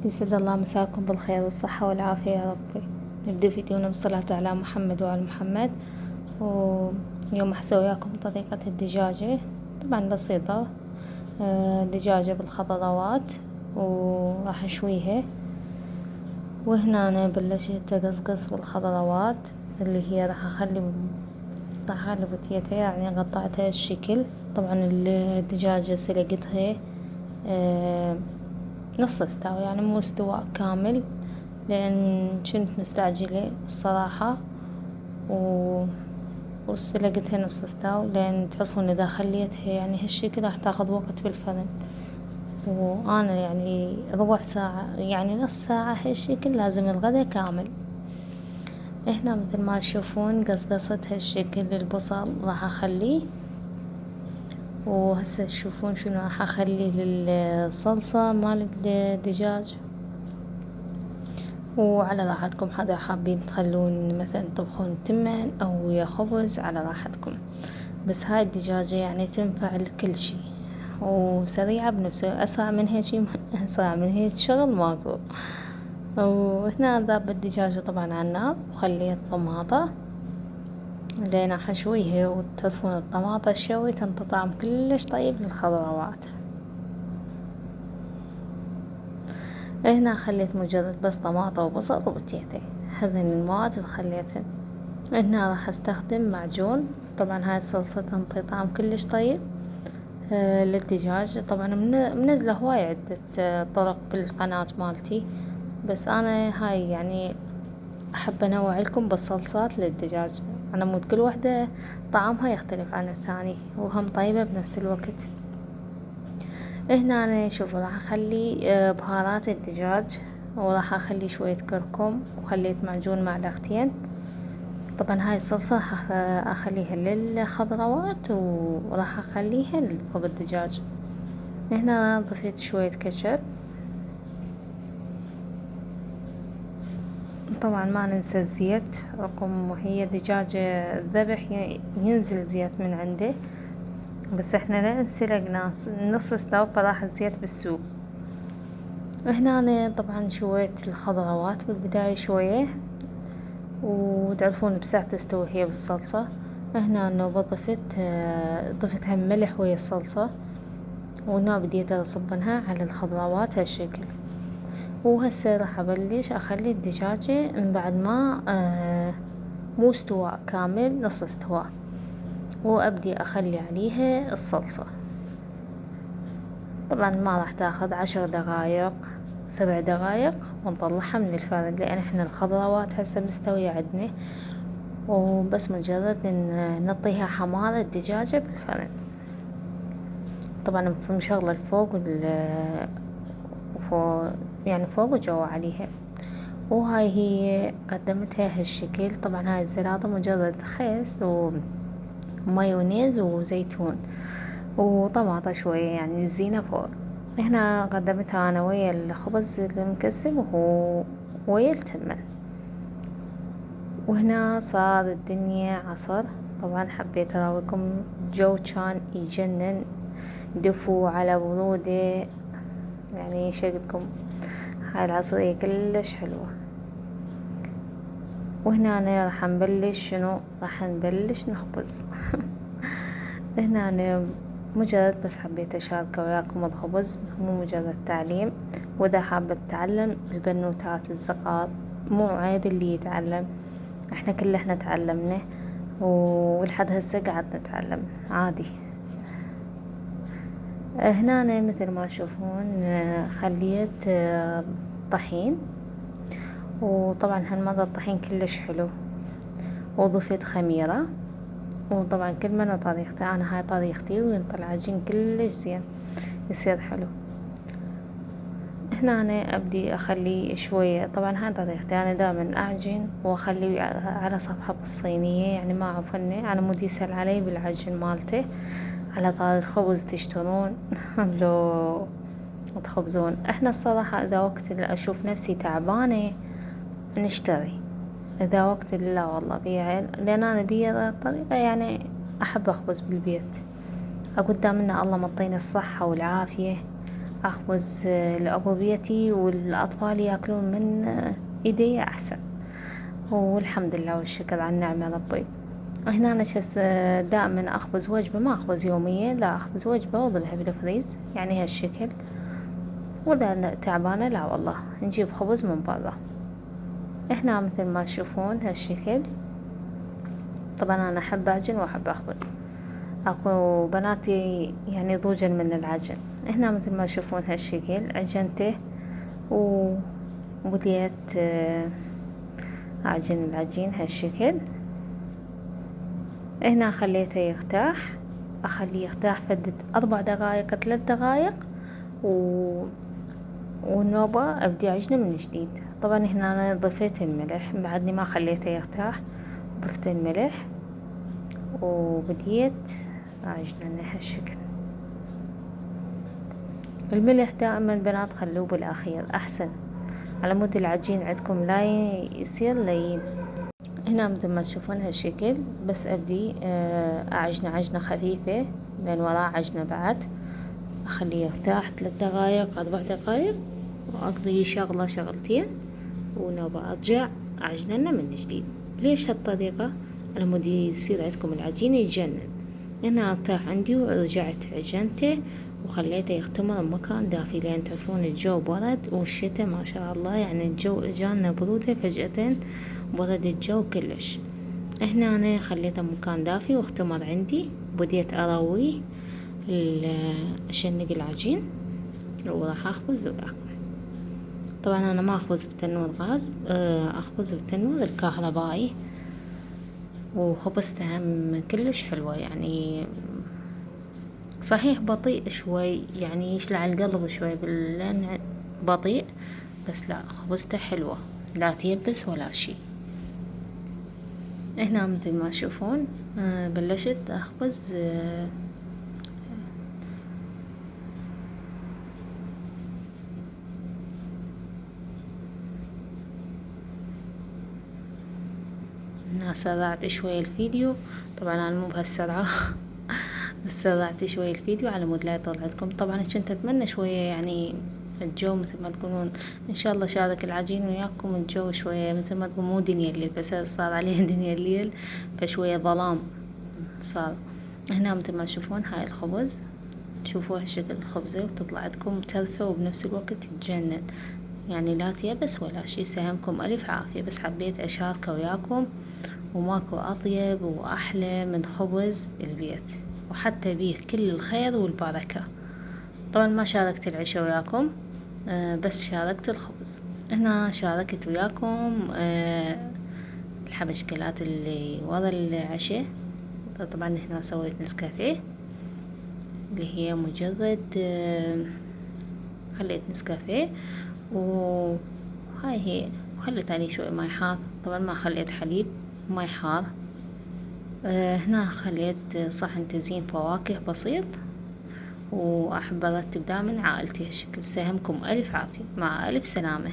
يسعد الله مساكم بالخير والصحة والعافية يا ربي. نبدأ فيديونا بالصلاة على محمد وآل محمد. واليوم حسوي وياكم طريقة الدجاجة، طبعا بسيطة. دجاجة بالخضروات وراح أشويها. وهنا أنا بلشت أقصقص بالخضروات اللي هي راح أخلي بوتيتها، يعني قطعتها الشكل. طبعا الدجاجة سلقتها نص استوى، يعني مو استواء كامل، لأن كنت مستعجلة الصراحة. وسلقتها نص استوى، لأن تعرفون إذا خليتها يعني هالشكل راح تاخذ وقت بالفرن. وأنا يعني ربع ساعة، يعني نص ساعة هالشكل، لازم الغدا كامل. هنا مثل ما تشوفون قصقصت هالشكل البصل راح أخليه. وهسه تشوفون شنو راح أخلي للصلصة مال الدجاج. وعلى راحتكم، حدا حابين تخلون مثلا تطبخون تمن أو ويا خبز، على راحتكم. بس هاي الدجاجة يعني تنفع لكل شي، وسريعة بنفس أسرع من هيك أسرع من هيك شغل ماكو. وهنا ذاب الدجاجة طبعا على النار، وخليت طماطة لين حشويها. وتعرفون الطماطة الشوي تنطي طعم كلش طيب للخضروات. هنا خليت مجرد بس طماطة وبصل وبتيتي، هذين المواد اللي خليتهن. هنا راح استخدم معجون. طبعا هاي الصلصة تنطي طعم كلش طيب للدجاج. طبعا منزلة هواي عدة طرق بالقناة مالتي، بس انا هاي يعني احب انوع لكم بالصلصات للدجاج، على مود كل وحدة طعمها يختلف عن الثاني، وهم طيبة بنفس الوقت. هنا أنا شوفوا راح أخلي بهارات الدجاج، وراح أخلي شوية كركم، وخليت معجون معلقتين. طبعا هاي الصلصة راح أخليها للخضروات، وراح أخليها فوق الدجاج. هنا ضفيت شوية كاتشب. طبعا ما ننسى الزيت، وهي دجاجة ذبح ينزل زيت من عنده، بس احنا لأن سلقنا نص استوى فراح الزيت بالسوق. هنا أنا طبعا شويت الخضروات بالبداية شوية، وتعرفون بساعة تستوي هي بالصلصة. هنا انه ضفت هم ملح ويا الصلصة، وهنا بديت اصبنها على الخضروات هالشكل. وهسه راح ابلش اخلي الدجاجة من بعد ما مو استواء كامل، نص استواء، وابدي اخلي عليها الصلصة. طبعا ما راح تاخذ 10 دقايق 7 دقايق ونطلعها من الفرن، لان احنا الخضروات هسه مستوية عندنا، وبس مجرد ان نعطيها حمارة الدجاجة بالفرن. طبعا مشغلة الفوق وفوق، يعني فوق وجوا عليها. وهاي هي قدمتها هالشكل. طبعا هاي الزلابة مجرد خس ومايونيز وزيتون وطماطة شوية، يعني الزينة فوق. هنا قدمتها انا ويا الخبز المكسب ويا التمن. وهنا صار الدنيا عصر. طبعا حبيت اراويكم، الجو كان يجنن، دفو على برودة، يعني شقلكم هاي العصرية كلش حلوة. وهنا أنا راح نبلش شنو، راح نبلش نخبز. هنا أنا مجرد بس حبيت أشارك وياكم الخبز، مو مجرد تعليم. وإذا حابة تتعلم البنوتات الصغار، مو عيب اللي يتعلم، احنا كلنا تعلمنا ولحد هسه قاعد نتعلم عادي. هنا أنا مثل ما تشوفون خليت طحين. وطبعا هالمرة الطحين كلش حلو، وضفت خميرة. وطبعا كل من وطريقته، أنا هاي طريقتي، وينطلع العجين كلش زين، يصير حلو. هنا أنا أبدي أخلي شوية. طبعا هاي طريقتي، أنا دائما أعجن وأخلي على صفحة بالصينية، يعني ما أعفنه على مود يسهل علي بالعجن مالته. على طار الخبز تشترون لو تخبزون. احنا الصراحة إذا وقت اللي أشوف نفسي تعبانة نشتري، إذا وقت اللي لا والله بيعين، لأن أنا بي طريقة يعني أحب أخبز بالبيت. أقول دامنا الله مطيني الصحة والعافية، أخبز لأبو بيتي والأطفال ياكلون من إيدي أحسن. والحمد لله والشكر على النعمة ربي. هنا أنا دائما أخبز وجبة، ما أخبز يوميا، لا أخبز وجبة وأضلها بالفريز يعني هالشكل. وإذا تعبانة لا والله نجيب خبز من برا. هنا مثل ما تشوفون هالشكل. طبعا أنا أحب أعجن وأحب أخبز. أكو بناتي يعني ضوجا من العجن. هنا مثل ما تشوفون هالشكل عجنته وبديت أعجن العجين هالشكل. هنا خليته يرتاح، أخليه يرتاح فدة 4 دقايق 3 دقايق والنوبة أبدي أعجنه من جديد. طبعا هنا أنا ضفيت الملح بعدني ما خليته يرتاح، ضفت الملح وبديت أعجنه هالشكل. الملح دائما بنات خلوه بالأخير أحسن على مود العجين عندكم لا يصير لين. هنا مثل ما تشوفون هالشكل بس أبدي أعجنه عجنة خفيفة لأن وراه عجنة بعد. أخليه يرتاح 3 دقايق 4 دقايق وأقضي شغلة شغلتين ونوبة أرجع أعجنه من جديد. ليش هالطريقة؟ على مود يصير عندكم العجين يتجنن. هنا ارتاح عندي ورجعت عجنته وخليته يختمر بمكان دافي لأن تعرفون الجو برد والشتاء ما شاء الله يعني الجو اجانا برودة فجأة برد الجو كلش. هنا أنا خليته مكان دافي واختمر عندي. بديت أرويه أشنق العجين وراح أخبز وراح. طبعا أنا ما أخبز بتنور غاز، أخبز بالتنور الكهربائي. وخبزتها كلش حلوة يعني صحيح بطيء شوي يعني يشلع القلب شوي لأن بطيء، بس لا خبزته حلوة لا تيبس ولا شي. هنا مثل ما تشوفون بلشت أخبز هنا سرعت شوي الفيديو. طبعا أنا مو بهالسرعة بس سرعت شوي الفيديو على مود لا يطول عندكم. طبعا كنت أتمنى شوية يعني الجو مثل ما تقولون إن شاء الله شارك العجين وياكم الجو شوية مثل ما تقول مو دنيا الليل بس صار عليه دنيا الليل فشوية ظلام صار. هنا مثل ما تشوفون هاي الخبز شوفوا هالشكل الخبزة وتطلع عندكم ترفة وبنفس الوقت تتجنن يعني لا تيبس ولا شي. سهمكم ألف عافية بس حبيت أشاركه وياكم وماكو أطيب وأحلى من خبز البيت وحتى بيه كل الخير والبركة. طبعا ما شاركت العشاء وياكم بس شاركت الخبز. هنا شاركت وياكم الحبشكلات اللي ورا العشاء. طبعا هنا سويت نسكافيه اللي هي مجرد خليت نسكافيه وهاي هي وخليت عليه شوي ماي حار. طبعا ما خليت حليب ماي حار. هنا خليت صحن تزيين فواكه بسيط وأحب أرتب دائما عائلتي هالشكل. سهمكم ألف عافية مع ألف سلامة.